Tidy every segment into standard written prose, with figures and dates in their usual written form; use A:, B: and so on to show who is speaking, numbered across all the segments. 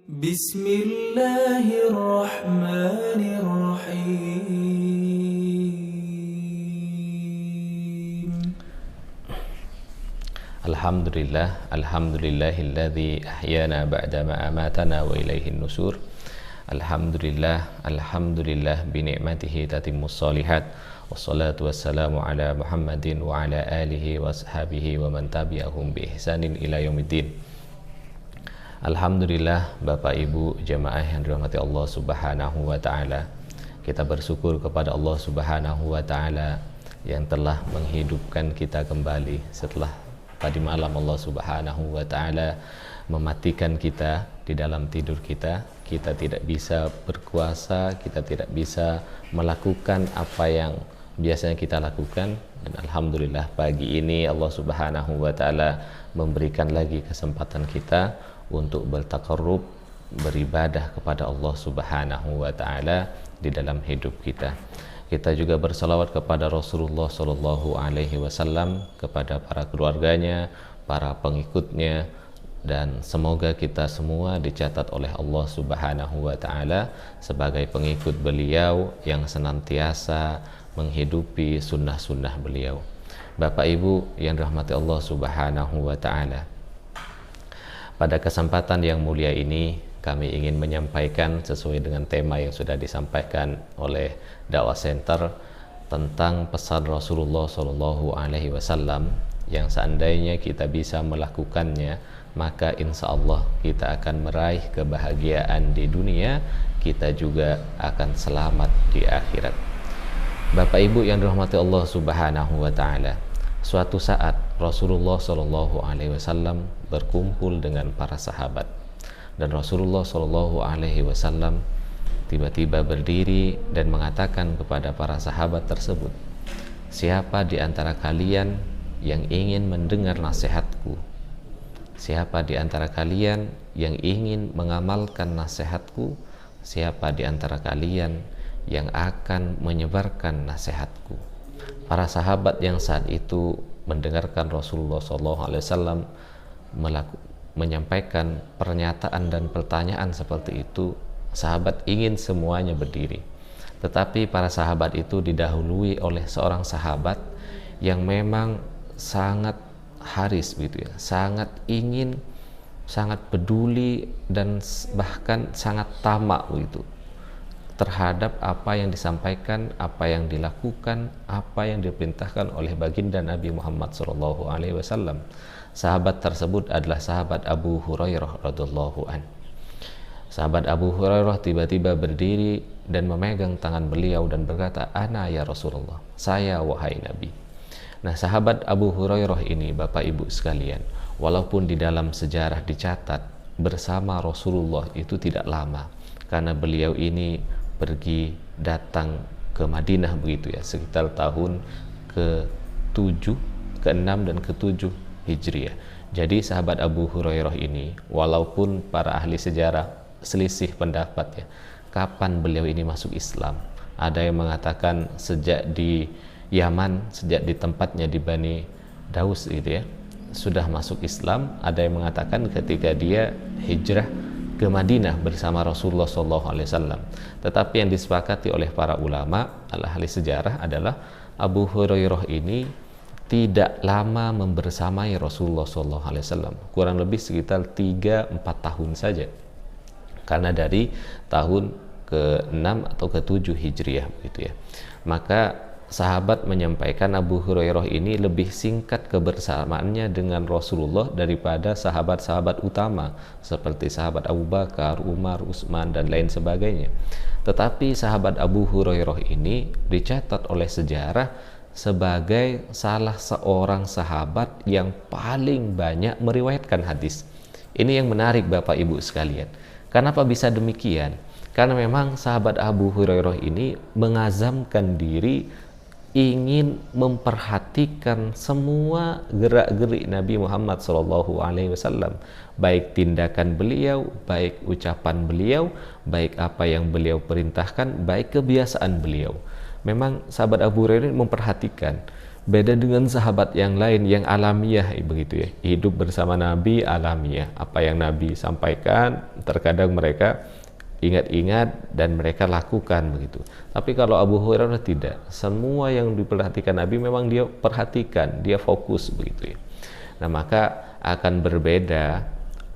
A: Bismillahirrahmanirrahim.
B: Alhamdulillahilladzi ahyana ba'dama amatana wa ilaihin nusur. Alhamdulillah bi ni'matihi tatimmus shalihat. Wassalatu wassalamu ala Muhammadin wa ala alihi wa ashabihi wa man tabi'ahum bi ihsanin ila yaumiddin. Alhamdulillah, Bapak Ibu jemaah yang dirahmati Allah Subhanahu wa taala. Kita bersyukur kepada Allah Subhanahu wa taala yang telah menghidupkan kita kembali setelah tadi malam Allah Subhanahu wa taala mematikan kita di dalam tidur kita. Kita tidak bisa berkuasa, kita tidak bisa melakukan apa yang biasanya kita lakukan, dan alhamdulillah pagi ini Allah Subhanahu wa taala memberikan lagi kesempatan kita untuk bertakarrub, beribadah kepada Allah Subhanahu wa taala di dalam hidup kita. Kita juga bersalawat kepada Rasulullah Shallallahu alaihi wasallam, kepada para keluarganya, para pengikutnya, dan semoga kita semua dicatat oleh Allah Subhanahu wa taala sebagai pengikut beliau yang senantiasa menghidupi sunnah-sunnah beliau. Bapak Ibu yang dirahmati Allah Subhanahu wa taala, pada kesempatan yang mulia ini kami ingin menyampaikan sesuai dengan tema yang sudah disampaikan oleh Dakwah Center tentang pesan Rasulullah Shallallahu alaihi wasallam yang seandainya kita bisa melakukannya, maka insya Allah kita akan meraih kebahagiaan di dunia, kita juga akan selamat di akhirat. Bapak Ibu yang dirahmati Allah Subhanahu wa taala, suatu saat Rasulullah Shallallahu alaihi wasallam berkumpul dengan para sahabat, dan Rasulullah Shallallahu alaihi wasallam tiba-tiba berdiri dan mengatakan kepada para sahabat tersebut, "Siapa di antara kalian yang ingin mendengar nasihatku? Siapa di antara kalian yang ingin mengamalkan nasihatku? Siapa di antara kalian yang akan menyebarkan nasihatku?" Para sahabat yang saat itu mendengarkan Rasulullah SAW menyampaikan pernyataan dan pertanyaan seperti itu, sahabat ingin semuanya berdiri. Tetapi para sahabat itu didahului oleh seorang sahabat yang memang sangat haris gitu ya, sangat ingin, sangat peduli, dan bahkan sangat tamak gitu terhadap apa yang disampaikan, apa yang dilakukan, apa yang diperintahkan oleh baginda Nabi Muhammad SAW. Sahabat tersebut adalah sahabat Abu Hurairah radhiyallahu an. Sahabat Abu Hurairah tiba-tiba berdiri dan memegang tangan beliau dan berkata, "Ana ya Rasulullah," saya wahai Nabi. Nah, sahabat Abu Hurairah ini, Bapak Ibu sekalian, walaupun di dalam sejarah dicatat bersama Rasulullah itu tidak lama, karena beliau ini pergi datang ke Madinah begitu ya, sekitar tahun ke-7, ke-6 dan ke-7 Hijriah. Jadi sahabat Abu Hurairah ini, walaupun para ahli sejarah selisih pendapat ya, kapan beliau ini masuk Islam. Ada yang mengatakan sejak di Yaman, sejak di tempatnya di Bani Daus gitu ya, sudah masuk Islam. Ada yang mengatakan ketika dia hijrah ke Madinah bersama Rasulullah SAW. Tetapi yang disepakati oleh para ulama ahli sejarah adalah Abu Hurairah ini tidak lama membersamai Rasulullah SAW, kurang lebih sekitar 3-4 tahun saja, karena dari tahun ke-6 atau ke-7 Hijriah begitu ya. Maka sahabat menyampaikan Abu Hurairah ini lebih singkat kebersamaannya dengan Rasulullah daripada sahabat-sahabat utama seperti sahabat Abu Bakar, Umar, Utsman, dan lain sebagainya. Tetapi sahabat Abu Hurairah ini dicatat oleh sejarah sebagai salah seorang sahabat yang paling banyak meriwayatkan hadis. Ini yang menarik Bapak Ibu sekalian. Kenapa bisa demikian? Karena memang sahabat Abu Hurairah ini mengazamkan diri ingin memperhatikan semua gerak-gerik Nabi Muhammad SAW, baik tindakan beliau, baik ucapan beliau, baik apa yang beliau perintahkan, baik kebiasaan beliau. Memang sahabat Abu Hurairah memperhatikan Beda dengan sahabat yang lain yang alamiah begitu ya. Hidup bersama Nabi alamiah. Apa yang Nabi sampaikan terkadang mereka ingat-ingat dan mereka lakukan begitu. Tapi kalau Abu Hurairah tidak. Semua yang diperhatikan Nabi memang dia perhatikan, dia fokus begitu ya. Nah, maka akan berbeda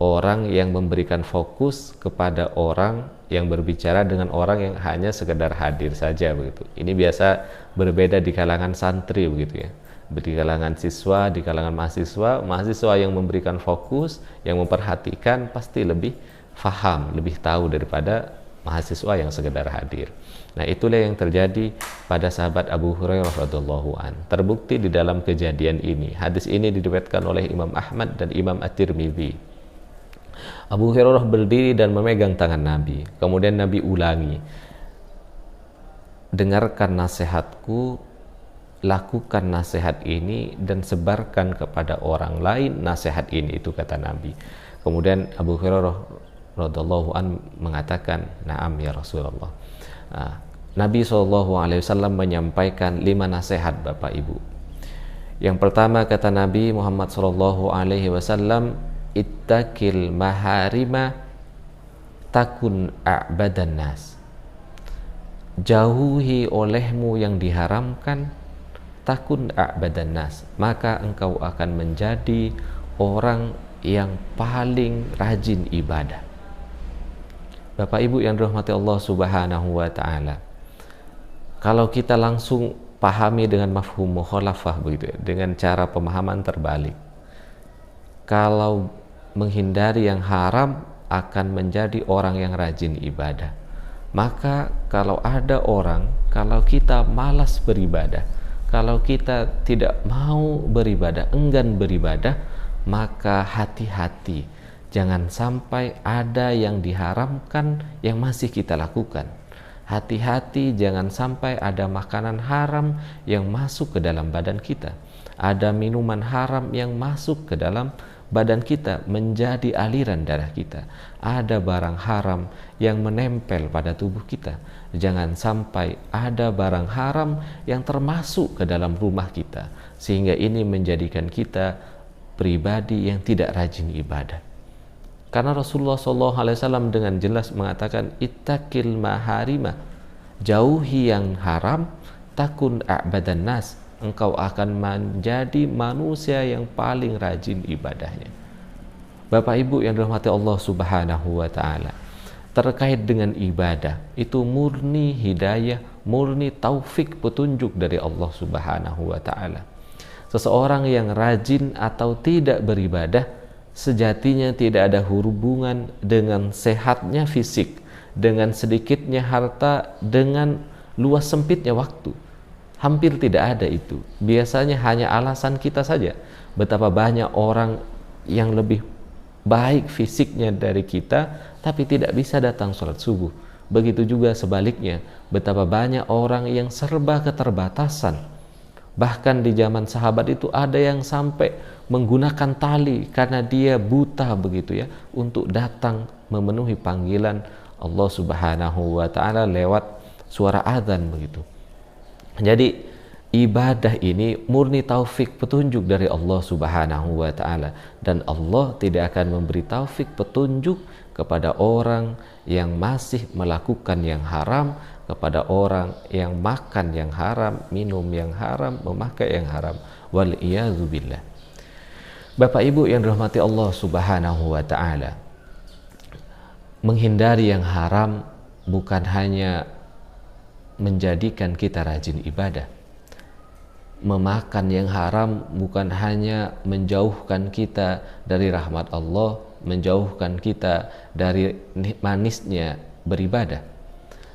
B: orang yang memberikan fokus kepada orang yang berbicara dengan orang yang hanya sekedar hadir saja begitu. Ini biasa berbeda di kalangan santri begitu ya. Di kalangan siswa, di kalangan mahasiswa yang memberikan fokus, yang memperhatikan pasti lebih faham, lebih tahu daripada mahasiswa yang sekedar hadir. Nah, itulah yang terjadi pada sahabat Abu Hurairah radhiyallahu an. Terbukti di dalam kejadian ini. Hadis ini diriwayatkan oleh Imam Ahmad dan Imam At-Tirmidzi. Abu Hurairah berdiri dan memegang tangan Nabi. Kemudian Nabi ulangi, dengarkan nasihatku, lakukan nasihat ini dan sebarkan kepada orang lain nasihat ini, itu kata Nabi. Kemudian Abu Hurairah radhiyallahu an mengatakan, "Na'am ya Rasulullah." Nabi SAW menyampaikan 5 nasihat Bapak Ibu. Yang pertama kata Nabi Muhammad SAW, ittaqil maharima takun a'badan nas. Jauhi olehmu yang diharamkan, takun a'badan nas, maka engkau akan menjadi orang yang paling rajin ibadah. Bapak Ibu yang dirahmati Allah Subhanahu wa taala, kalau kita langsung pahami dengan mafhum mukhalafah begitu ya, dengan cara pemahaman terbalik, kalau menghindari yang haram akan menjadi orang yang rajin ibadah. Maka kalau ada orang, kalau kita malas beribadah, kalau kita tidak mau beribadah, enggan beribadah, maka hati-hati, jangan sampai ada yang diharamkan yang masih kita lakukan. Hati-hati, jangan sampai ada makanan haram yang masuk ke dalam badan kita, ada minuman haram yang masuk ke dalam badan kita, menjadi aliran darah kita, ada barang haram yang menempel pada tubuh kita. Jangan sampai ada barang haram yang termasuk ke dalam rumah kita, sehingga ini menjadikan kita pribadi yang tidak rajin ibadah. Karena Rasulullah SAW dengan jelas mengatakan, ittaqil maharima, jauhi yang haram, takun a'badan nas, engkau akan menjadi manusia yang paling rajin ibadahnya. Bapak Ibu yang dirahmati Allah Subhanahu wa taala, terkait dengan ibadah itu murni hidayah, murni taufik, petunjuk dari Allah Subhanahu wa taala. Seseorang yang rajin atau tidak beribadah sejatinya tidak ada hubungan dengan sehatnya fisik, dengan sedikitnya harta, dengan luas sempitnya waktu. Hampir tidak ada itu. Biasanya hanya alasan kita saja. Betapa banyak orang yang lebih baik fisiknya dari kita, tapi tidak bisa datang sholat subuh. Begitu juga sebaliknya. Betapa banyak orang yang serba keterbatasan. Bahkan di zaman sahabat itu ada yang sampai menggunakan tali karena dia buta begitu ya, untuk datang memenuhi panggilan Allah Subhanahu wa taala lewat suara azan begitu. Jadi ibadah ini murni taufik, petunjuk dari Allah Subhanahu wa taala, dan Allah tidak akan memberi taufik, petunjuk kepada orang yang masih melakukan yang haram, kepada orang yang makan yang haram, minum yang haram, memakai yang haram. Wal iyadzu billah. Bapak Ibu yang dirahmati Allah Subhanahu wa taala, menghindari yang haram bukan hanya menjadikan kita rajin ibadah. Memakan yang haram bukan hanya menjauhkan kita dari rahmat Allah, menjauhkan kita dari manisnya beribadah.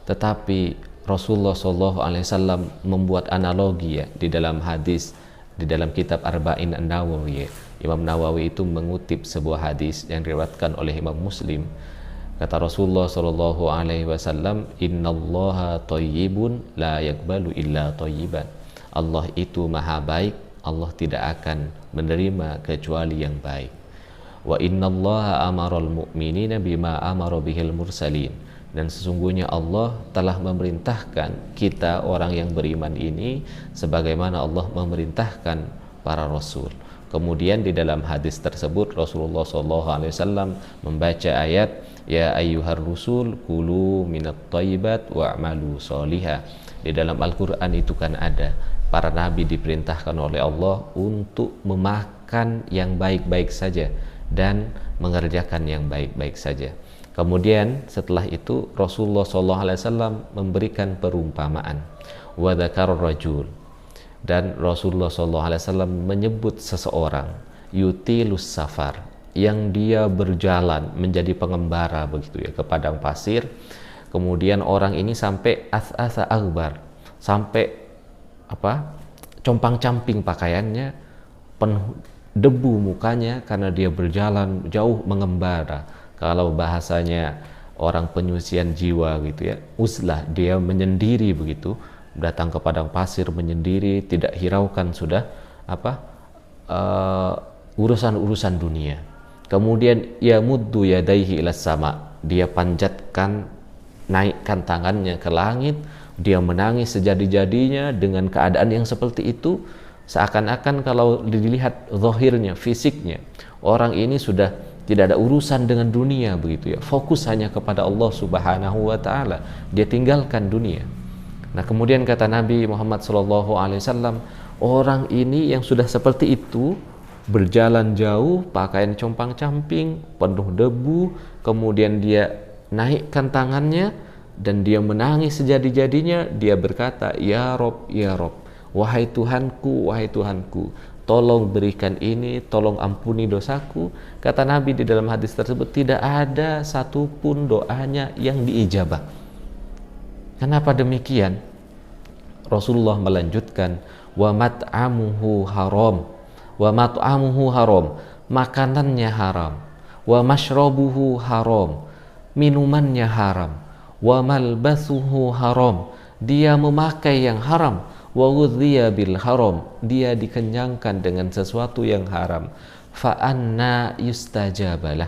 B: Tetapi Rasulullah SAW membuat analogi ya, di dalam hadis, di dalam kitab Arba'in An-Nawawi ya. Imam Nawawi itu mengutip sebuah hadis yang diriwayatkan oleh Imam Muslim. Kata Rasulullah SAW, innallaha thayyibun la yaqbalu illa thayyiban. Allah itu maha baik, Allah tidak akan menerima kecuali yang baik. Wa innallaha amaral mu'minina bima amara bihil mursalin. dan sesungguhnya Allah telah memerintahkan kita orang yang beriman ini sebagaimana Allah memerintahkan para rasul. Kemudian di dalam hadis tersebut Rasulullah SAW membaca ayat ya ayyuhar rusul kulu minat thayyibat wa'malu sholihah. Di dalam Al-Quran itu kan ada para nabi diperintahkan oleh Allah untuk memakan yang baik-baik saja dan mengerjakan yang baik-baik saja. Kemudian setelah itu Rasulullah SAW memberikan perumpamaan wa dzakar rajul, dan Rasulullah SAW menyebut seseorang yutilus safar, yang dia berjalan menjadi pengembara begitu ya ke padang pasir. Kemudian orang ini sampai as'asa akbar, sampai compang-camping pakaiannya, penuh debu mukanya karena dia berjalan jauh mengembara. Kalau bahasanya orang penyucian jiwa gitu ya, uzlah, dia menyendiri begitu, datang ke padang pasir menyendiri, tidak hiraukan sudah urusan-urusan dunia. Kemudian ya muddu yadaihi ilas sama, dia panjatkan, naikkan tangannya ke langit, dia menangis sejadi-jadinya dengan keadaan yang seperti itu. Seakan-akan kalau dilihat zahirnya, fisiknya, orang ini sudah tidak ada urusan dengan dunia begitu ya, fokus hanya kepada Allah Subhanahu wa taala, dia tinggalkan dunia. Nah, kemudian kata Nabi Muhammad SAW, orang ini yang sudah seperti itu, berjalan jauh, pakaian compang-camping, penuh debu, kemudian dia naikkan tangannya dan dia menangis sejadi-jadinya, dia berkata, ya Rob, ya Rob, wahai Tuhanku, wahai Tuhanku, tolong berikan ini, tolong ampuni dosaku. Kata Nabi di dalam hadis tersebut, tidak ada satupun doanya yang diijabah. Kenapa demikian? Rasulullah melanjutkan, wa mat'amuhu haram, wa mat'amuhu haram, makanannya haram, wa mashrabuhu haram, minumannya haram, wa malbasuhu haram, dia memakai yang haram, wa ghudhiya bil haram, dia dikenyangkan dengan sesuatu yang haram. Fa anna yustajabalah,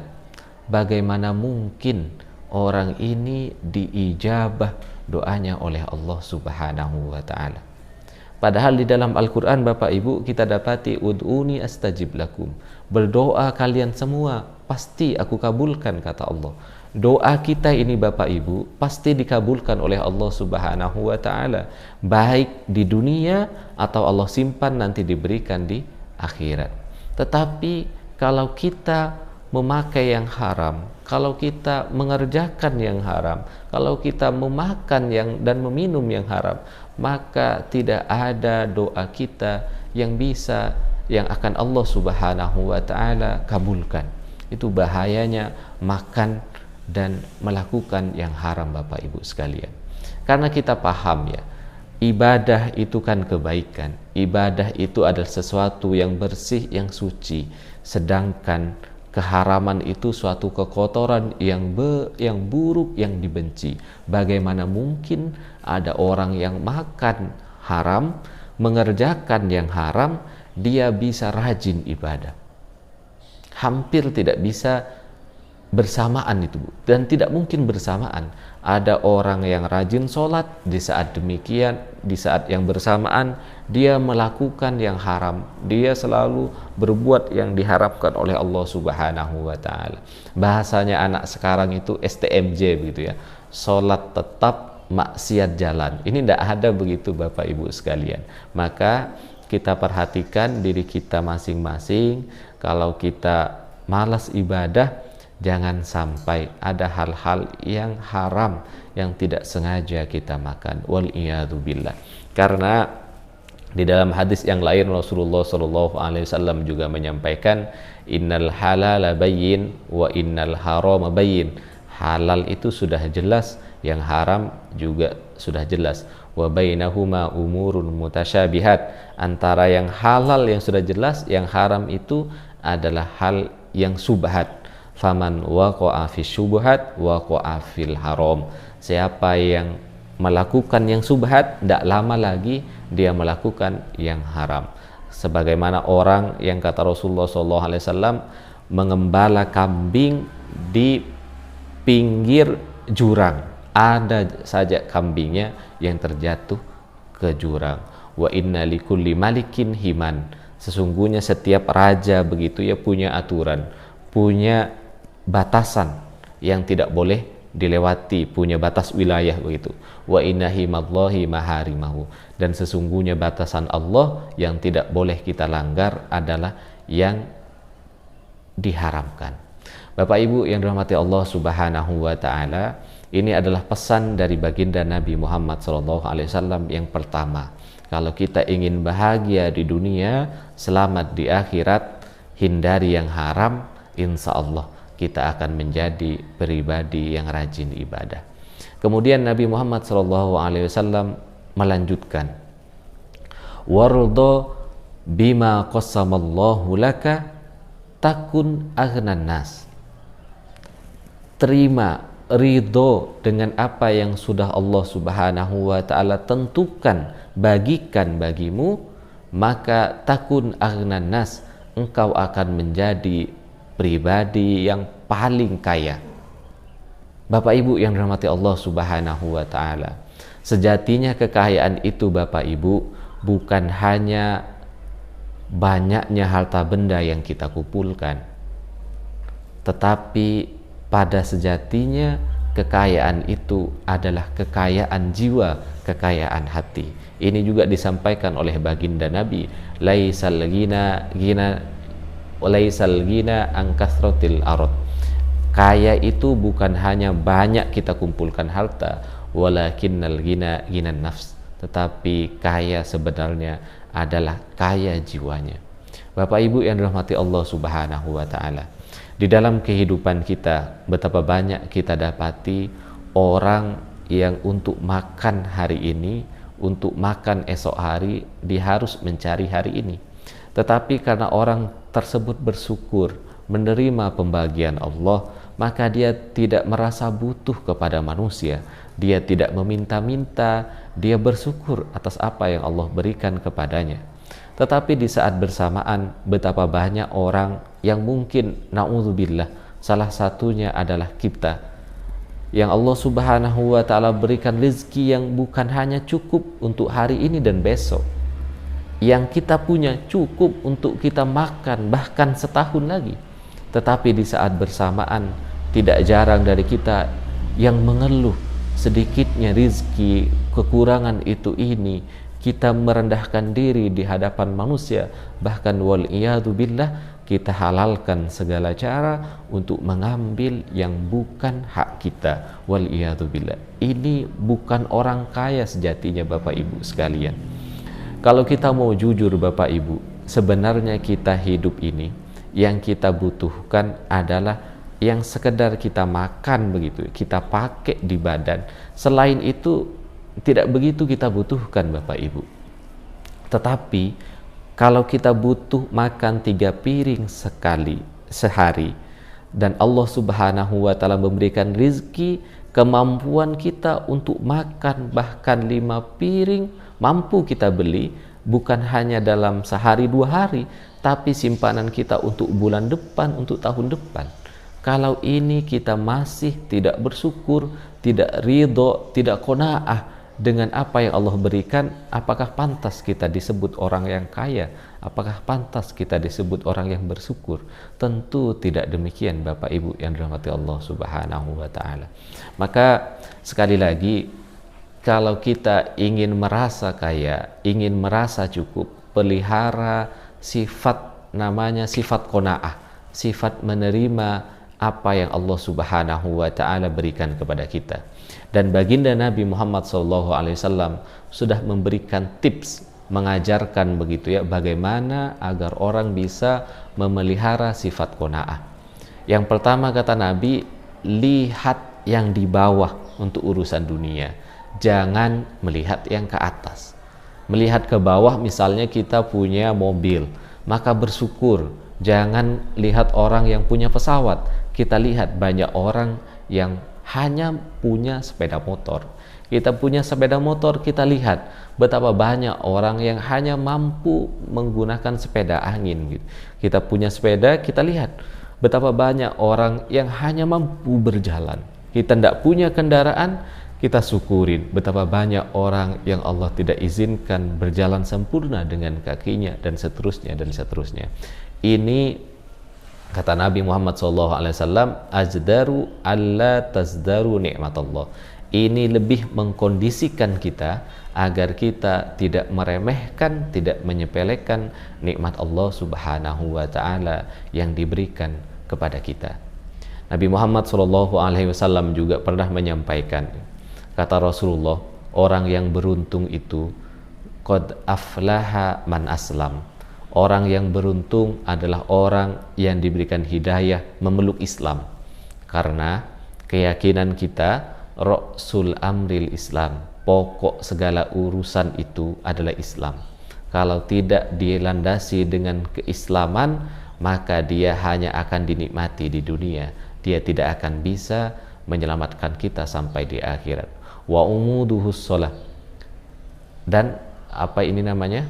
B: bagaimana mungkin orang ini diijabah doanya oleh Allah Subhanahu wa taala? Padahal di dalam Al-Quran Bapak Ibu kita dapati ud'uni astajib lakum, berdoa kalian semua pasti aku kabulkan, kata Allah. Doa kita ini Bapak Ibu pasti dikabulkan oleh Allah Subhanahu wa taala, baik di dunia atau Allah simpan nanti diberikan di akhirat. Tetapi kalau kita memakai yang haram, kalau kita mengerjakan yang haram, kalau kita memakan dan meminum yang haram, maka tidak ada doa kita yang akan Allah Subhanahu wa taala kabulkan. Itu bahayanya makan dan melakukan yang haram Bapak Ibu sekalian. Karena kita paham ya, ibadah itu kan kebaikan, ibadah itu adalah sesuatu yang bersih, yang suci, sedangkan keharaman itu suatu kekotoran yang buruk, yang dibenci. Bagaimana mungkin ada orang yang makan haram, mengerjakan yang haram, dia bisa rajin ibadah? Hampir tidak bisa bersamaan itu, dan tidak mungkin bersamaan. Ada orang yang rajin sholat, di saat demikian, di saat yang bersamaan dia melakukan yang haram, dia selalu berbuat yang diharapkan oleh Allah Subhanahu wa taala. Bahasanya anak sekarang itu STMJ begitu ya, sholat tetap maksiat jalan. Ini tidak ada begitu Bapak Ibu sekalian. Maka kita perhatikan diri kita masing-masing. Kalau kita malas ibadah, jangan sampai ada hal-hal yang haram yang tidak sengaja kita makan, wal iyadu billah. Karena di dalam hadis yang lain Rasulullah SAW juga menyampaikan, innal halala bayyin wa innal harama bayyin. Halal itu sudah jelas, yang haram juga sudah jelas. Wa bainahuma umurun mutasyabihat. Antara yang halal yang sudah jelas, yang haram itu adalah hal yang subhat. Faman waqa'a fi syubhat waqa'a fil haram. Siapa yang melakukan yang subhat, tidak lama lagi dia melakukan yang haram. Sebagaimana orang yang kata Rasulullah SAW mengembala kambing di pinggir jurang. ada saja kambingnya yang terjatuh ke jurang. Wa inna likulli malikin himan. Sesungguhnya setiap raja begitu ya punya aturan, punya batasan yang tidak boleh dilewati, punya batas wilayah begitu. Wa inna himallahi maharimahu. Dan sesungguhnya batasan Allah yang tidak boleh kita langgar adalah yang diharamkan. Bapak Ibu yang dirahmati Allah Subhanahu wa taala, ini adalah pesan dari baginda Nabi Muhammad SAW yang pertama. Kalau kita ingin bahagia di dunia, selamat di akhirat, hindari yang haram, insya Allah kita akan menjadi pribadi yang rajin ibadah. Kemudian Nabi Muhammad SAW melanjutkan, wardo bima qasamallahu laka takun aghnan nas. Terima, ridho dengan apa yang sudah Allah Subhanahu wa taala tentukan, bagikan bagimu, maka takun aghnan nas, engkau akan menjadi pribadi yang paling kaya. Bapak Ibu yang dirahmati Allah Subhanahu wa taala, sejatinya kekayaan itu Bapak Ibu bukan hanya banyaknya harta benda yang kita kumpulkan, tetapi pada sejatinya kekayaan itu adalah kekayaan jiwa, kekayaan hati. Ini juga disampaikan oleh baginda Nabi, laisal ghina an kasratil arad. Kaya itu bukan hanya banyak kita kumpulkan harta, walakinnal ghina ghinan nafs, tetapi kaya sebenarnya adalah kaya jiwanya. Bapak Ibu yang dirahmati Allah Subhanahu wa taala, di dalam kehidupan kita betapa banyak kita dapati orang yang untuk makan hari ini, untuk makan esok hari, dia harus mencari hari ini. Tetapi karena orang tersebut bersyukur menerima pembagian Allah, maka dia tidak merasa butuh kepada manusia, dia tidak meminta-minta, dia bersyukur atas apa yang Allah berikan kepadanya. Tetapi di saat bersamaan betapa banyak orang yang mungkin na'udzubillah, salah satunya adalah kita, yang Allah Subhanahu wa taala berikan rezeki yang bukan hanya cukup untuk hari ini dan besok, yang kita punya cukup untuk kita makan bahkan setahun lagi. Tetapi di saat bersamaan tidak jarang dari kita yang mengeluh sedikitnya rezeki, kekurangan itu ini, kita merendahkan diri di hadapan manusia, bahkan wal'iyadzubillah kita halalkan segala cara untuk mengambil yang bukan hak kita, wal'iyadzubillah. Ini bukan orang kaya sejatinya Bapak Ibu sekalian. Kalau kita mau jujur Bapak Ibu, sebenarnya kita hidup ini yang kita butuhkan adalah yang sekedar kita makan begitu, kita pakai di badan. Selain itu tidak begitu kita butuhkan Bapak Ibu. Tetapi kalau kita butuh makan 3 piring sehari, dan Allah Subhanahu wa taala memberikan rizki, kemampuan kita untuk makan bahkan 5 piring mampu kita beli, bukan hanya dalam sehari 2 hari, tapi simpanan kita untuk bulan depan, untuk tahun depan. Kalau ini kita masih tidak bersyukur, tidak ridho, tidak qanaah dengan apa yang Allah berikan, apakah pantas kita disebut orang yang kaya? Apakah pantas kita disebut orang yang bersyukur? Tentu tidak demikian Bapak Ibu yang dirahmati Allah Subhanahu wa taala. Maka sekali lagi, kalau kita ingin merasa kaya, ingin merasa cukup, pelihara sifat namanya sifat qanaah, sifat menerima apa yang Allah Subhanahu wa taala berikan kepada kita. Dan baginda Nabi Muhammad SAW sudah memberikan tips, mengajarkan begitu ya, bagaimana agar orang bisa memelihara sifat qanaah. Yang pertama kata Nabi, lihat yang di bawah untuk urusan dunia, jangan melihat yang ke atas. Melihat ke bawah, misalnya kita punya mobil, maka bersyukur. Jangan lihat orang yang punya pesawat, kita lihat banyak orang yang hanya punya sepeda motor. Kita punya sepeda motor, kita lihat betapa banyak orang yang hanya mampu menggunakan sepeda angin gitu. Kita punya sepeda, kita lihat betapa banyak orang yang hanya mampu berjalan. Kita tidak punya kendaraan, kita syukurin betapa banyak orang yang Allah tidak izinkan berjalan sempurna dengan kakinya, dan seterusnya dan seterusnya. Ini kata Nabi Muhammad SAW, ajdaru alla tazdaru nikmatullah. Ini lebih mengkondisikan kita agar kita tidak meremehkan, tidak menyepelekan nikmat Allah Subhanahu wa taala yang diberikan kepada kita. Nabi Muhammad SAW juga pernah menyampaikan, kata Rasulullah, orang yang beruntung itu qad aflaha man aslam. Orang yang beruntung adalah orang yang diberikan hidayah memeluk Islam. Karena keyakinan kita, Rasul amril Islam, pokok segala urusan itu adalah Islam. Kalau tidak dilandasi dengan keislaman, maka dia hanya akan dinikmati di dunia. Dia tidak akan bisa menyelamatkan kita sampai di akhirat. Wa umuduhus sholah, dan apa ini namanya,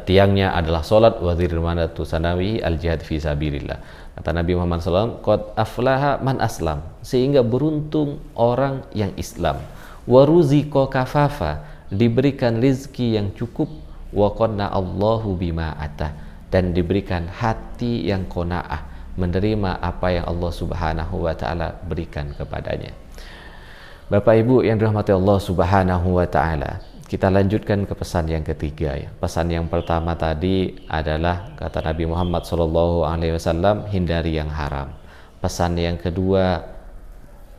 B: tiangnya adalah sholat. Wa zirmanatu sanawi al jihad fi sabilillah. Kata Nabi Muhammad SAW, qad aflaha man aslam, sehingga beruntung orang yang Islam. Wa ruziqa kafafa, diberikan rizki yang cukup. Wa qanna Allahu bima atah, dan diberikan hati yang qanaah, menerima apa yang Allah Subhanahu wa taala berikan kepadanya. Bapak Ibu yang dirahmati Allah Subhanahu wa taala, kita lanjutkan ke pesan yang ketiga ya. Pesan yang pertama tadi adalah kata Nabi Muhammad SAW, hindari yang haram. Pesan yang kedua,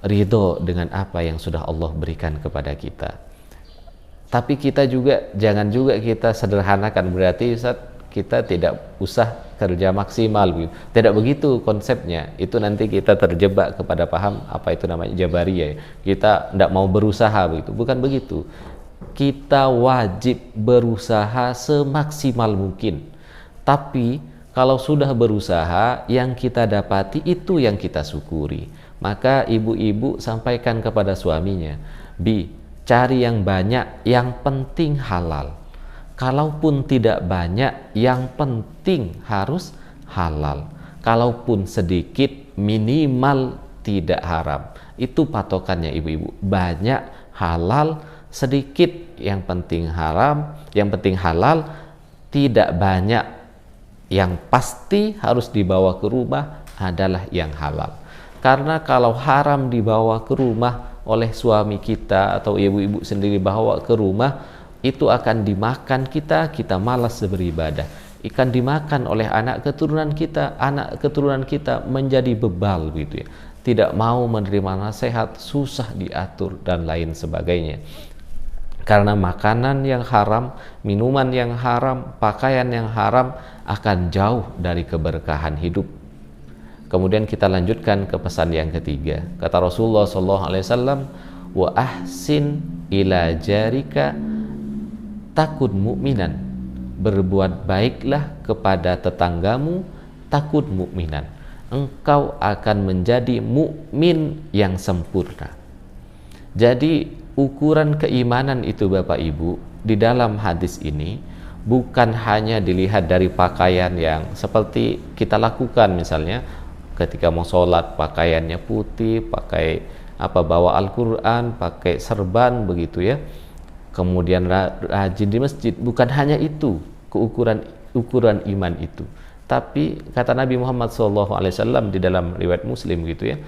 B: ridho dengan apa yang sudah Allah berikan kepada kita. Tapi kita juga jangan juga kita sederhanakan, berarti Ustaz kita tidak usah kerja maksimal gitu. Tidak begitu konsepnya. Itu nanti kita terjebak kepada paham apa itu namanya Jabariyah. Kita tidak mau berusaha begitu. Bukan begitu. Kita wajib berusaha semaksimal mungkin. Tapi kalau sudah berusaha, yang kita dapati itu yang kita syukuri. Maka ibu-ibu sampaikan kepada suaminya, Bi, cari yang banyak, yang penting halal. Kalaupun tidak banyak, yang penting harus halal. Kalaupun sedikit, minimal tidak haram. Itu patokannya ibu-ibu. Banyak halal, sedikit yang penting haram, yang penting halal, tidak banyak. Yang pasti harus dibawa ke rumah adalah yang halal. Karena kalau haram dibawa ke rumah oleh suami kita atau ibu-ibu sendiri bawa ke rumah, itu akan dimakan kita malas beribadah. Ikan dimakan oleh anak keturunan kita menjadi bebal gitu ya. Tidak mau menerima nasihat, susah diatur dan lain sebagainya. Karena makanan yang haram, minuman yang haram, pakaian yang haram akan jauh dari keberkahan hidup. Kemudian kita lanjutkan ke pesan yang ketiga. Kata Rasulullah SAW, wa ahsin ila jarika takun mukminan, berbuat baiklah kepada tetanggamu takun mukminan, engkau akan menjadi mukmin yang sempurna. Jadi ukuran keimanan itu Bapak Ibu di dalam hadis ini bukan hanya dilihat dari pakaian yang seperti kita lakukan, misalnya ketika mau sholat pakaiannya putih, pakai bawa Al-Quran, pakai serban begitu ya, kemudian rajin di masjid. Bukan hanya itu ukuran iman itu, tapi kata Nabi Muhammad SAW di dalam riwayat Muslim gitu ya,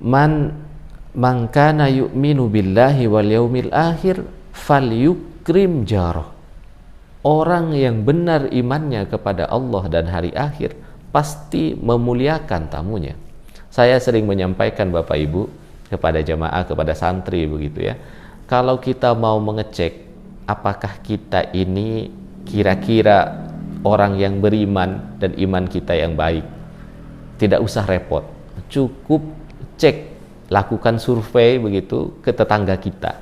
B: man kana yu'minu billahi wal yaumil akhir falyukrim jarah. Orang yang benar imannya kepada Allah dan hari akhir pasti memuliakan tamunya. Saya sering menyampaikan Bapak Ibu kepada jamaah, kepada santri begitu ya, kalau kita mau mengecek apakah kita ini kira-kira orang yang beriman dan iman kita yang baik, tidak usah repot, cukup cek, lakukan survei begitu ke tetangga kita.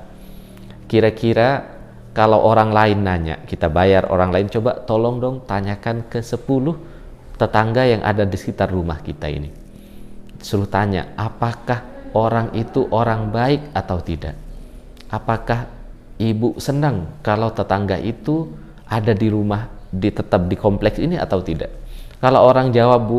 B: Kira-kira kalau orang lain nanya, kita bayar orang lain, coba tolong dong tanyakan ke 10 tetangga yang ada di sekitar rumah kita ini. Suruh tanya, apakah orang itu orang baik atau tidak? Apakah ibu senang kalau tetangga itu ada di rumah, tetap di kompleks ini atau tidak? Kalau orang jawab, Bu,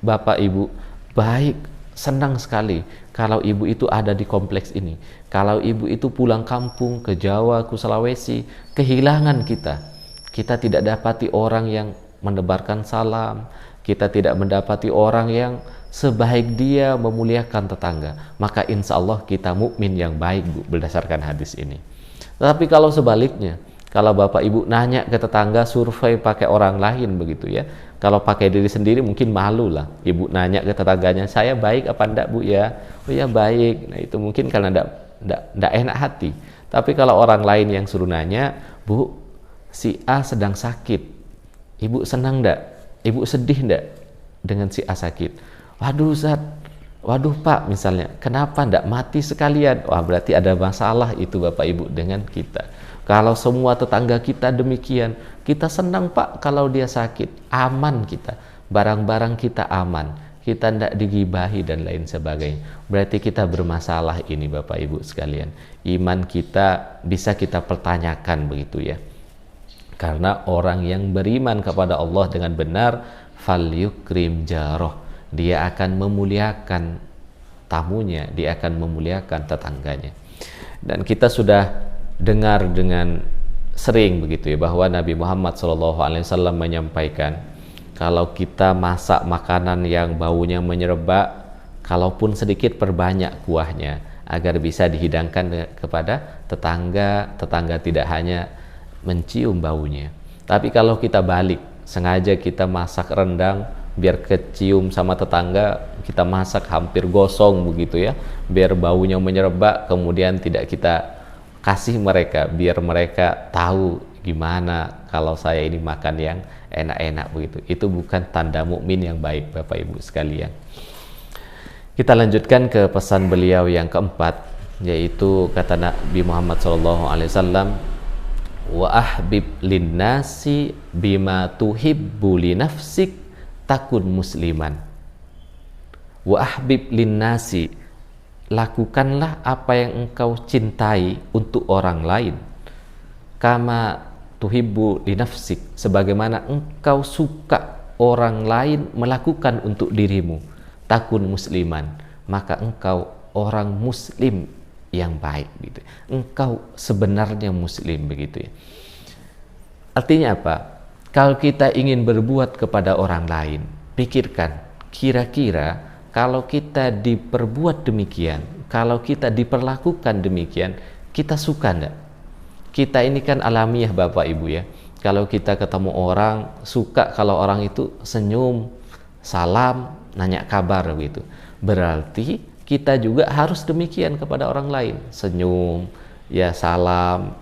B: Bapak Ibu, baik, senang sekali kalau ibu itu ada di kompleks ini. Kalau ibu itu pulang kampung ke Jawa, ke Sulawesi, kehilangan kita. Kita tidak dapati orang yang menebarkan salam, kita tidak mendapati orang yang sebaik dia memuliakan tetangga. Maka insya Allah kita mukmin yang baik, Bu, berdasarkan hadis ini. Tapi kalau sebaliknya, kalau Bapak Ibu nanya ke tetangga, survei pakai orang lain begitu ya. Kalau pakai diri sendiri mungkin malu lah. Ibu nanya ke tetangganya, saya baik apa enggak, Bu, ya? Oh ya baik. Nah itu mungkin karena enggak enak hati. Tapi kalau orang lain yang suruh nanya, Bu, si A sedang sakit, ibu senang enggak? Ibu sedih enggak dengan si A sakit? Waduh Ustaz, waduh Pak misalnya, kenapa enggak mati sekalian? Wah berarti ada masalah itu Bapak Ibu dengan kita. Kalau semua tetangga kita demikian, kita senang Pak kalau dia sakit, aman kita, barang-barang kita aman, kita tidak digibahi dan lain sebagainya. Berarti kita bermasalah ini Bapak Ibu sekalian. Iman kita bisa kita pertanyakan begitu ya. Karena orang yang beriman kepada Allah dengan benar, falyukrim jaroh, dia akan memuliakan tamunya, dia akan memuliakan tetangganya. Dan kita sudah dengar dengan sering begitu ya, bahwa Nabi Muhammad SAW menyampaikan, kalau kita masak makanan yang baunya menyerbak, kalaupun sedikit perbanyak kuahnya agar bisa dihidangkan kepada tetangga. Tetangga tidak hanya mencium baunya, tapi kalau kita balik, sengaja kita masak rendang biar kecium sama tetangga, kita masak hampir gosong begitu ya, biar baunya menyerbak, kemudian tidak kita kasih mereka, biar mereka tahu gimana kalau saya ini makan yang enak-enak begitu. Itu bukan tanda mukmin yang baik Bapak Ibu sekalian. Kita lanjutkan ke pesan beliau yang keempat, yaitu kata Nabi Muhammad SAW, wa ahbib linnasi bima tuhibbu li nafsik takun musliman. Wa ahbib linnasi, lakukanlah apa yang engkau cintai untuk orang lain, kama tuhibbu li nafsik, sebagaimana engkau suka orang lain melakukan untuk dirimu, takun musliman, maka engkau orang muslim yang baik gitu. Engkau sebenarnya muslim begitu ya. Artinya apa? Kalau kita ingin berbuat kepada orang lain, pikirkan kira-kira kalau kita diperbuat demikian, kalau kita diperlakukan demikian, kita suka enggak? Kita ini kan alamiah Bapak Ibu ya. Kalau kita ketemu orang, suka kalau orang itu senyum, salam, nanya kabar gitu. Berarti kita juga harus demikian kepada orang lain. Senyum, ya salam,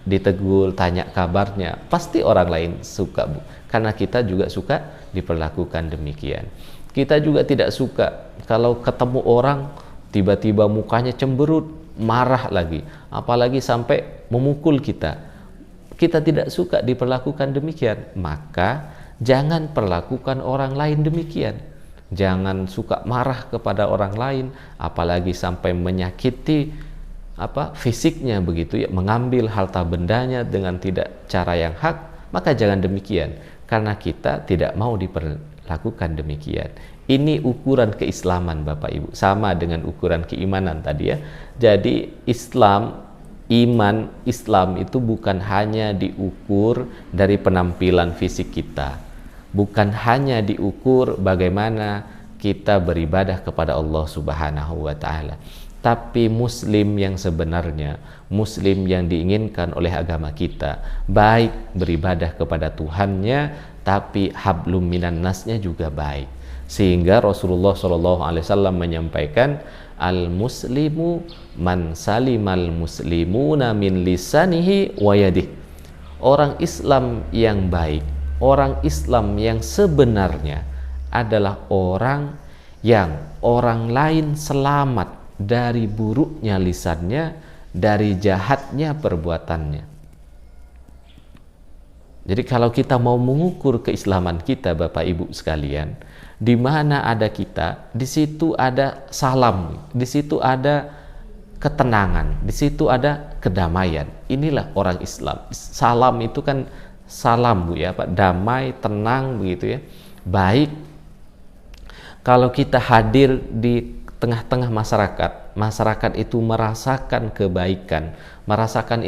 B: ditegur, tanya kabarnya. Pasti orang lain suka, Bu. Karena kita juga suka diperlakukan demikian. Kita juga tidak suka kalau ketemu orang tiba-tiba mukanya cemberut, marah lagi, apalagi sampai memukul kita. Kita tidak suka diperlakukan demikian. Maka jangan perlakukan orang lain demikian. Jangan suka marah kepada orang lain, apalagi sampai menyakiti fisiknya begitu ya, mengambil harta bendanya dengan tidak cara yang hak. Maka jangan demikian, karena kita tidak mau diperlakukan demikian. Ini ukuran keislaman Bapak Ibu, sama dengan ukuran keimanan tadi ya. Jadi iman Islam itu bukan hanya diukur dari penampilan fisik kita, bukan hanya diukur bagaimana kita beribadah kepada Allah Subhanahu wa Ta'ala, tapi muslim yang sebenarnya, muslim yang diinginkan oleh agama kita, baik beribadah kepada Tuhannya, tapi hablum minan nasnya juga baik. Sehingga Rasulullah SAW menyampaikan, al-muslimu man salimal muslimuna min lisanihi wa yadih. Orang Islam yang baik, orang Islam yang sebenarnya adalah orang yang orang lain selamat dari buruknya lisannya, dari jahatnya perbuatannya. Jadi kalau kita mau mengukur keislaman kita Bapak Ibu sekalian, di mana ada kita, di situ ada salam, di situ ada ketenangan, di situ ada kedamaian. Inilah orang Islam. Salam itu kan salam Bu ya, Pak, damai, tenang begitu ya, baik. Kalau kita hadir di tengah-tengah masyarakat, masyarakat itu merasakan kebaikan, merasakan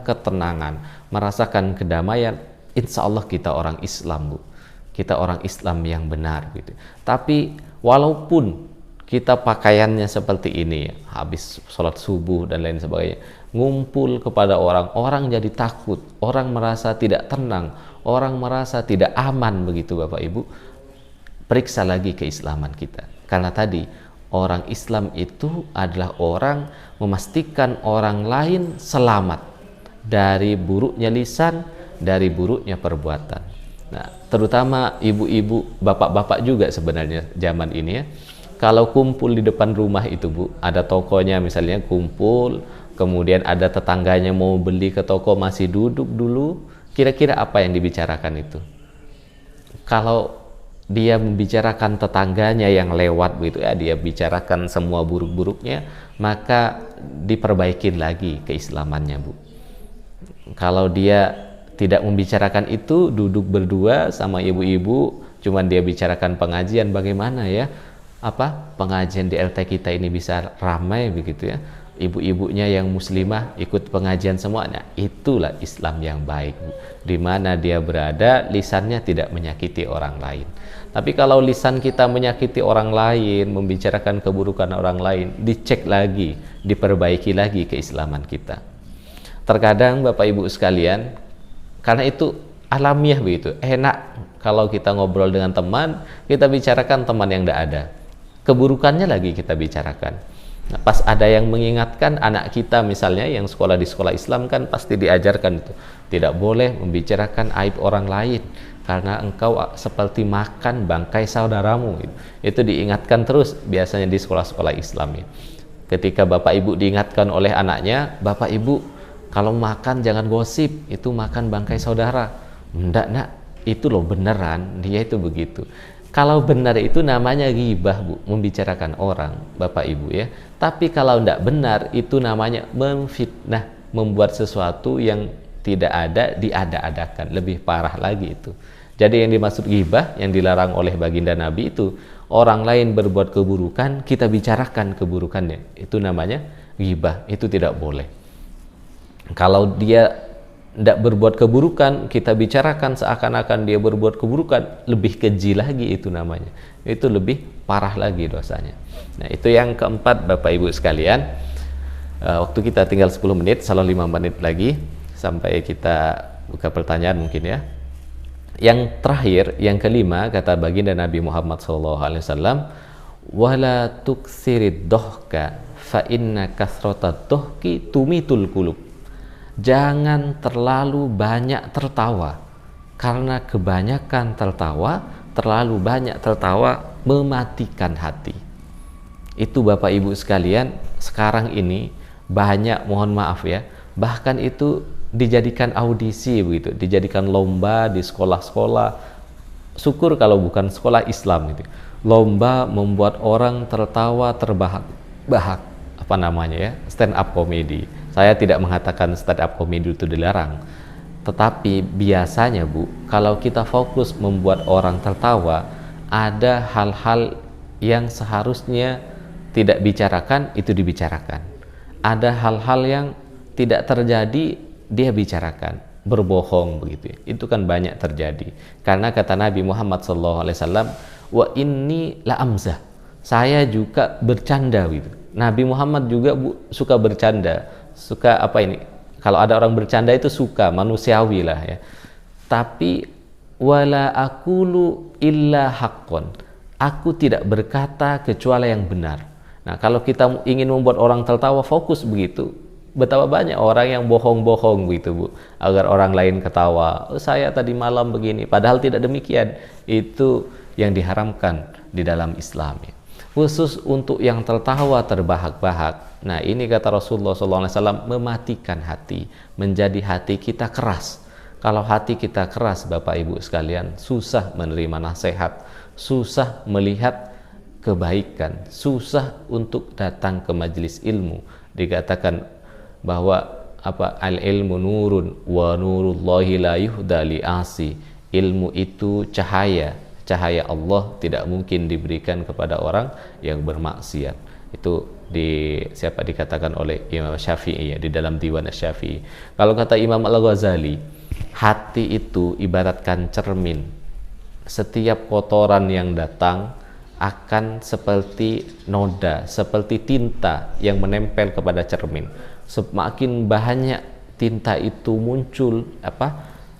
B: ketenangan, merasakan kedamaian, insya Allah kita orang Islam, Bu. Kita orang Islam yang benar gitu. Tapi walaupun kita pakaiannya seperti ini, habis sholat subuh dan lain sebagainya, ngumpul kepada orang jadi takut, orang merasa tidak tenang, orang merasa tidak aman begitu Bapak Ibu. Periksa lagi keislaman kita. Karena tadi orang Islam itu adalah orang memastikan orang lain selamat dari buruknya lisan, dari buruknya perbuatan. Nah, terutama ibu-ibu, bapak-bapak juga sebenarnya zaman ini ya. Kalau kumpul di depan rumah itu Bu, ada tokonya misalnya kumpul, kemudian ada tetangganya mau beli ke toko masih duduk dulu, kira-kira apa yang dibicarakan itu? Kalau dia membicarakan tetangganya yang lewat begitu ya, dia bicarakan semua buruk-buruknya, maka diperbaikin lagi keislamannya Bu. Kalau dia tidak membicarakan itu, duduk berdua sama ibu-ibu, cuman dia bicarakan pengajian, bagaimana ya pengajian di LT kita ini bisa ramai begitu ya, ibu-ibunya yang muslimah ikut pengajian semuanya. Itulah Islam yang baik Bu. Di mana dia berada, lisannya tidak menyakiti orang lain. Tapi kalau lisan kita menyakiti orang lain, membicarakan keburukan orang lain, dicek lagi, diperbaiki lagi keislaman kita. Terkadang Bapak Ibu sekalian, karena itu alamiah begitu, enak kalau kita ngobrol dengan teman, kita bicarakan teman yang tidak ada, keburukannya lagi kita bicarakan. Nah, pas ada yang mengingatkan anak kita misalnya yang sekolah di sekolah Islam kan pasti diajarkan itu, tidak boleh membicarakan aib orang lain karena engkau seperti makan bangkai saudaramu. Itu diingatkan terus biasanya di sekolah-sekolah Islam ya. Ketika Bapak Ibu diingatkan oleh anaknya, Bapak Ibu kalau makan jangan gosip, itu makan bangkai saudara. Enggak nak, itu loh beneran, dia itu begitu. Kalau benar itu namanya ghibah Bu, membicarakan orang Bapak Ibu ya. Tapi kalau enggak benar itu namanya memfitnah, membuat sesuatu yang tidak ada diada-adakan, lebih parah lagi itu. Jadi yang dimaksud ghibah yang dilarang oleh baginda Nabi itu, orang lain berbuat keburukan, kita bicarakan keburukannya. Itu namanya ghibah, itu tidak boleh. Kalau dia tidak berbuat keburukan, kita bicarakan seakan-akan dia berbuat keburukan, lebih keji lagi itu namanya. Itu lebih parah lagi dosanya. Nah, itu yang keempat Bapak Ibu sekalian. Waktu kita tinggal 10 menit, salah 5 menit lagi sampai kita buka pertanyaan mungkin ya. Yang terakhir, yang kelima, kata baginda Nabi Muhammad SAW, wala tuksirid dohka fa inna kasrotat dohki tumitul kulub. Jangan terlalu banyak tertawa, karena kebanyakan tertawa, terlalu banyak tertawa mematikan hati. Itu Bapak Ibu sekalian, sekarang ini banyak, mohon maaf ya, bahkan itu dijadikan audisi begitu, dijadikan lomba di sekolah-sekolah. Syukur kalau bukan sekolah Islam itu. Lomba membuat orang tertawa terbahak-bahak, apa namanya ya, stand up comedy. Saya tidak mengatakan stand up comedy itu dilarang. Tetapi biasanya Bu, kalau kita fokus membuat orang tertawa, ada hal-hal yang seharusnya tidak bicarakan itu dibicarakan. Ada hal-hal yang tidak terjadi dia bicarakan, berbohong begitu ya. Itu kan banyak terjadi. Karena kata Nabi Muhammad SAW, wa inni la amzah. Saya juga bercanda gitu. Nabi Muhammad juga suka bercanda, suka apa ini? Kalau ada orang bercanda itu suka, manusiawi lah ya. Tapi wala aqulu illa haqqon. Aku tidak berkata kecuali yang benar. Nah, kalau kita ingin membuat orang tertawa, fokus begitu. Betapa banyak orang yang bohong-bohong begitu Bu, agar orang lain ketawa. Oh, saya tadi malam begini, padahal tidak demikian. Itu yang diharamkan di dalam Islam ya. Khusus untuk yang tertawa terbahak-bahak. Nah, ini kata Rasulullah SAW, mematikan hati, menjadi hati kita keras. Kalau hati kita keras Bapak Ibu sekalian, susah menerima nasihat, susah melihat kebaikan, susah untuk datang ke majelis ilmu. Dikatakan bahwa al ilmu nurun wa nurullahi la yuhda li asi. Ilmu itu cahaya, cahaya Allah tidak mungkin diberikan kepada orang yang bermaksiat. Itu siapa dikatakan oleh Imam Syafi'i ya, di dalam Diwan Syafi'i. Kalau kata Imam Al-Ghazali, hati itu ibaratkan cermin. Setiap kotoran yang datang akan seperti noda, seperti tinta yang menempel kepada cermin. Semakin banyak tinta itu muncul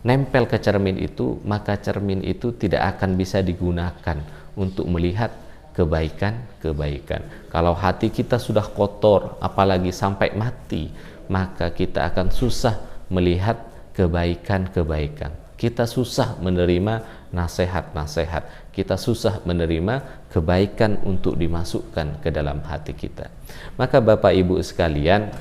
B: nempel ke cermin itu, maka cermin itu tidak akan bisa digunakan untuk melihat kebaikan. Kalau hati kita sudah kotor, apalagi sampai mati, maka kita akan susah melihat kebaikan. Kita susah menerima nasihat-nasihat. Kita susah menerima kebaikan untuk dimasukkan ke dalam hati kita. Maka Bapak Ibu sekalian,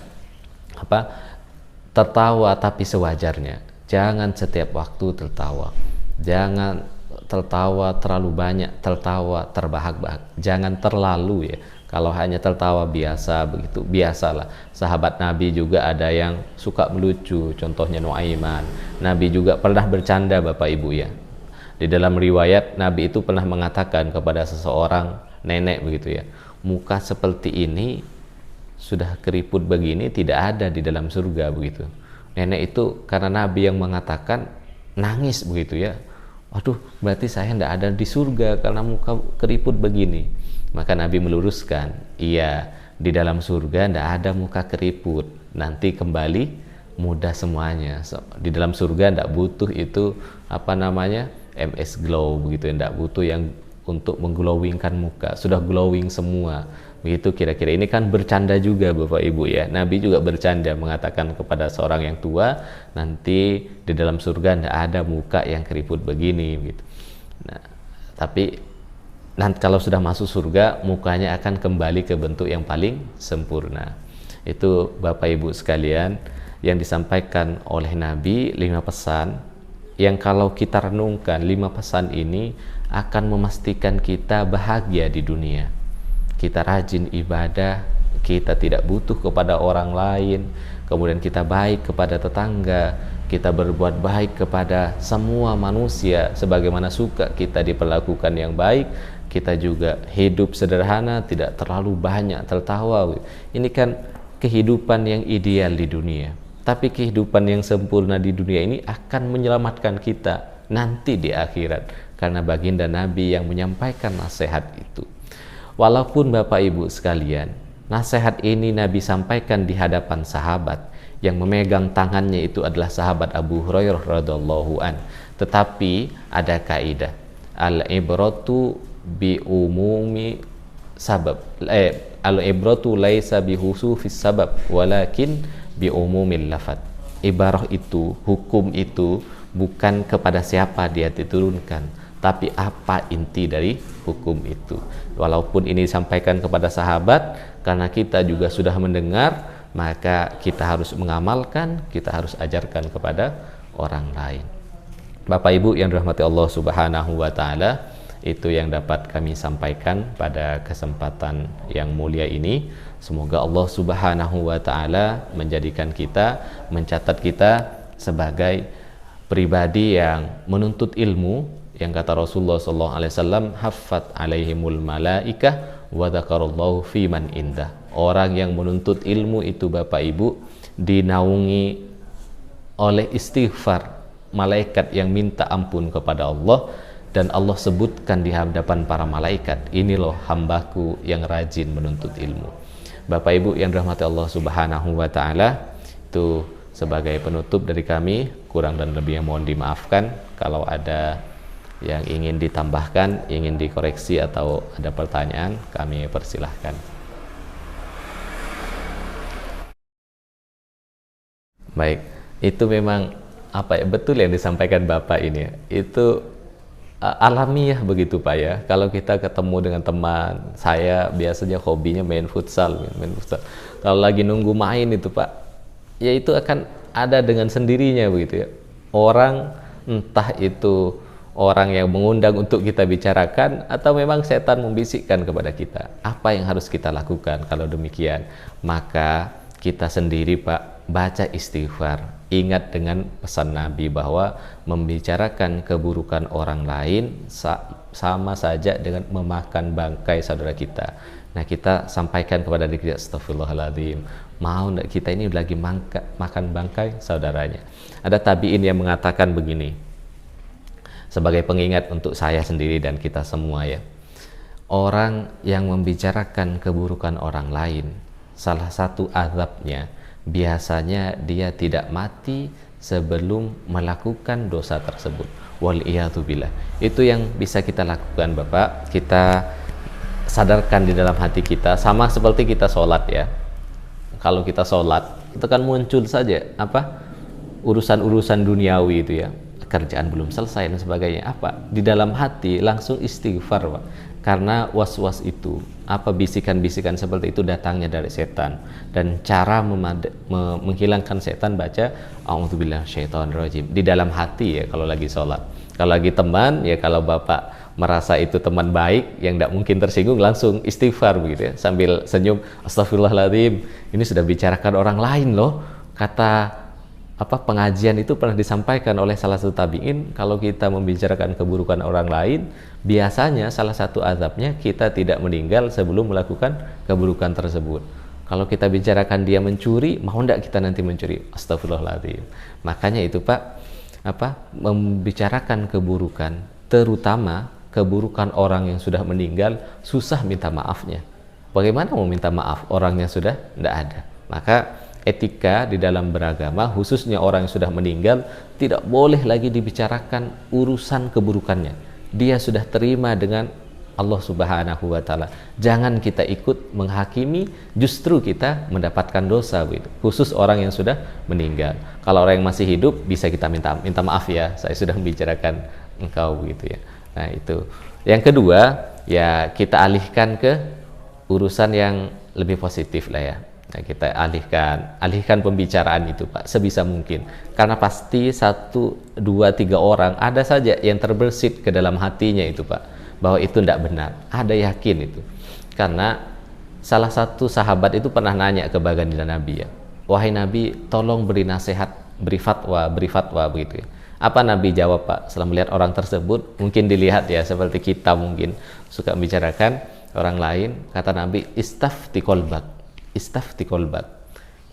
B: tertawa tapi sewajarnya. Jangan setiap waktu tertawa. Jangan tertawa terlalu banyak, tertawa terbahak-bahak. Jangan terlalu ya. Kalau hanya tertawa biasa begitu, biasalah. Sahabat Nabi juga ada yang suka melucu, contohnya Nuaiman. Nabi juga pernah bercanda Bapak Ibu ya. Di dalam riwayat Nabi itu pernah mengatakan kepada seseorang nenek begitu ya, muka seperti ini sudah keriput begini tidak ada di dalam surga begitu. Nenek itu karena Nabi yang mengatakan nangis begitu ya. Waduh, berarti saya tidak ada di surga karena muka keriput begini. Maka Nabi meluruskan, iya, di dalam surga tidak ada muka keriput, nanti kembali mudah semuanya. Di dalam surga tidak butuh itu MS Glow begitu, tidak butuh yang untuk mengglowingkan muka, sudah glowing semua. Begitu kira-kira. Ini kan bercanda juga Bapak Ibu ya. Nabi juga bercanda mengatakan kepada seorang yang tua, nanti di dalam surga tidak ada muka yang keriput begini gitu. Nah, tapi nanti kalau sudah masuk surga, mukanya akan kembali ke bentuk yang paling sempurna. Itu Bapak Ibu sekalian yang disampaikan oleh Nabi, 5 pesan yang kalau kita renungkan, 5 pesan ini akan memastikan kita bahagia di dunia. Kita rajin ibadah, kita tidak butuh kepada orang lain, kemudian kita baik kepada tetangga, kita berbuat baik kepada semua manusia sebagaimana suka kita diperlakukan yang baik. Kita juga hidup sederhana, tidak terlalu banyak tertawa. Ini kan kehidupan yang ideal di dunia. Tapi kehidupan yang sempurna di dunia ini akan menyelamatkan kita nanti di akhirat, karena baginda Nabi yang menyampaikan nasihat itu. Walaupun Bapak Ibu sekalian, nasihat ini Nabi sampaikan di hadapan sahabat, yang memegang tangannya itu adalah sahabat Abu Hurairah radhiyallahu an. Tetapi ada kaidah, al-ibratu bi umumi sabab, al-ibratu laisa bi husufis sabab walakin bi umumil lafad. Ibarah itu, hukum itu bukan kepada siapa dia diturunkan, tapi apa inti dari hukum itu. Walaupun ini disampaikan kepada sahabat, karena kita juga sudah mendengar, maka kita harus mengamalkan, kita harus ajarkan kepada orang lain. Bapak Ibu yang dirahmati Allah Subhanahu wa taala, itu yang dapat kami sampaikan pada kesempatan yang mulia ini. Semoga Allah Subhanahu wa taala menjadikan kita, mencatat kita sebagai pribadi yang menuntut ilmu, yang kata Rasulullah SAW, haffat alaihimul malaikah wa dzakarallahu fiman indah. Orang yang menuntut ilmu itu Bapak Ibu dinaungi oleh istighfar malaikat yang minta ampun kepada Allah, dan Allah sebutkan di hadapan para malaikat, ini loh hambaku yang rajin menuntut ilmu. Bapak Ibu yang dirahmati Allah Subhanahu wa taala, itu sebagai penutup dari kami, kurang dan lebihnya mohon dimaafkan. Kalau ada yang ingin ditambahkan, ingin dikoreksi atau ada pertanyaan, kami persilahkan. Baik, itu memang betul yang disampaikan Bapak ini. Itu alamiah begitu Pak ya. Kalau kita ketemu dengan teman, saya biasanya hobinya main futsal. Kalau lagi nunggu main itu Pak, ya itu akan ada dengan sendirinya begitu ya. Orang, entah itu orang yang mengundang untuk kita bicarakan, atau memang setan membisikkan kepada kita. Apa yang harus kita lakukan kalau demikian? Maka kita sendiri Pak baca istighfar. Ingat dengan pesan Nabi bahwa membicarakan keburukan orang lain sama saja dengan memakan bangkai saudara kita. Nah, kita sampaikan kepada diri kita, astagfirullahaladzim, mau enggak kita ini lagi makan bangkai saudaranya. Ada tabiin yang mengatakan begini, sebagai pengingat untuk saya sendiri dan kita semua ya, orang yang membicarakan keburukan orang lain, salah satu azabnya biasanya dia tidak mati sebelum melakukan dosa tersebut. Waliyadzubillah. Itu yang bisa kita lakukan Bapak. Kita sadarkan di dalam hati kita, sama seperti kita sholat ya. Kalau kita sholat, itu kan muncul saja urusan-urusan duniawi itu ya, kerjaan belum selesai dan sebagainya. Di dalam hati langsung istighfar Pak. Karena was-was itu, bisikan-bisikan seperti itu datangnya dari setan. Dan cara menghilangkan setan, baca a'udzubillahi minasyaitonirrajim di dalam hati ya kalau lagi sholat. Kalau lagi teman ya, kalau Bapak merasa itu teman baik yang tidak mungkin tersinggung, langsung istighfar begitu ya, sambil senyum, astagfirullahaladzim, ini sudah bicarakan orang lain loh. Kata pengajian itu pernah disampaikan oleh salah satu tabi'in, kalau kita membicarakan keburukan orang lain, biasanya salah satu azabnya kita tidak meninggal sebelum melakukan keburukan tersebut. Kalau kita bicarakan dia mencuri, mau enggak kita nanti mencuri? Astagfirullahaladzim. Makanya itu Pak, membicarakan keburukan, terutama keburukan orang yang sudah meninggal, susah minta maafnya. Bagaimana mau minta maaf orang yang sudah tidak ada? Maka etika di dalam beragama, khususnya orang yang sudah meninggal, tidak boleh lagi dibicarakan urusan keburukannya. Dia sudah terima dengan Allah Subhanahu wa Ta'ala. Jangan kita ikut menghakimi, justru kita mendapatkan dosa begitu. Khusus orang yang sudah meninggal. Kalau orang yang masih hidup, bisa kita minta maaf ya, saya sudah membicarakan engkau begitu ya. Nah itu. Yang kedua, ya kita alihkan ke urusan yang lebih positif lah ya. Nah, kita alihkan pembicaraan itu Pak sebisa mungkin, karena pasti 1, 2, 3 orang ada saja yang terbersit ke dalam hatinya itu Pak bahwa itu tidak benar. Ada yakin itu, karena salah satu sahabat itu pernah nanya ke baginda Nabi ya, wahai Nabi, tolong beri nasihat, beri fatwa begitu ya. Apa Nabi jawab Pak setelah melihat orang tersebut? Mungkin dilihat ya, seperti kita mungkin suka membicarakan orang lain. Kata Nabi, istafti qalbak,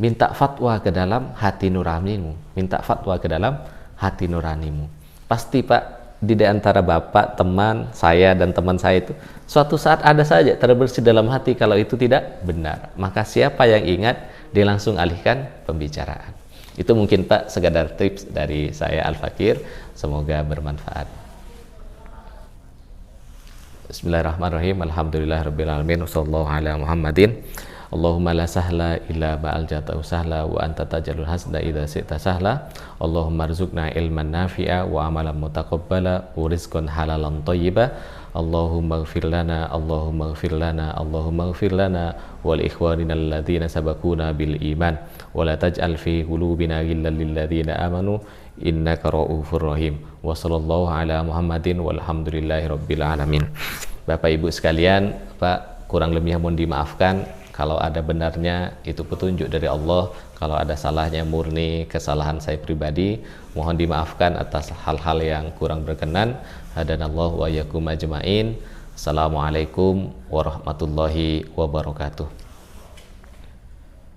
B: minta fatwa ke dalam hati nuranimu, minta fatwa ke dalam hati nuranimu. Pasti Pak, di antara Bapak, teman saya dan teman saya itu suatu saat ada saja terbersih dalam hati kalau itu tidak benar. Maka siapa yang ingat, dia langsung alihkan pembicaraan. Itu mungkin Pak sekadar tips dari saya Al-Fakir, semoga bermanfaat. Bismillahirrahmanirrahim. Alhamdulillahirabbil alamin, wassallallahu ala Muhammadin. Allahumma la sahla illa ba'aljatahu sahla wa anta tajalul hasda idza syi'ta sahla. Allahumma rzuqna ilman nafi'a wa amalan mutaqabbala wa rizqan halalan thayyiba. Allahumma ighfir lana, Allahumma ighfir lana, Allahumma ighfir lana wal ikhwanina alladhina sabaquna bil iman wa la taj'al fi qulubina ghillan lil ladzina amanu innaka ra'ufur rahim. Wa sallallahu ala Muhammadin walhamdulillahi rabbil alamin. Bapak Ibu sekalian, Pak, kurang lebihnya mohon dimaafkan. Kalau ada benarnya itu petunjuk dari Allah, kalau ada salahnya murni kesalahan saya pribadi, mohon dimaafkan atas hal-hal yang kurang berkenan. Hadanallahu wa iyyakum ajmain. Assalamualaikum warahmatullahi wabarakatuh.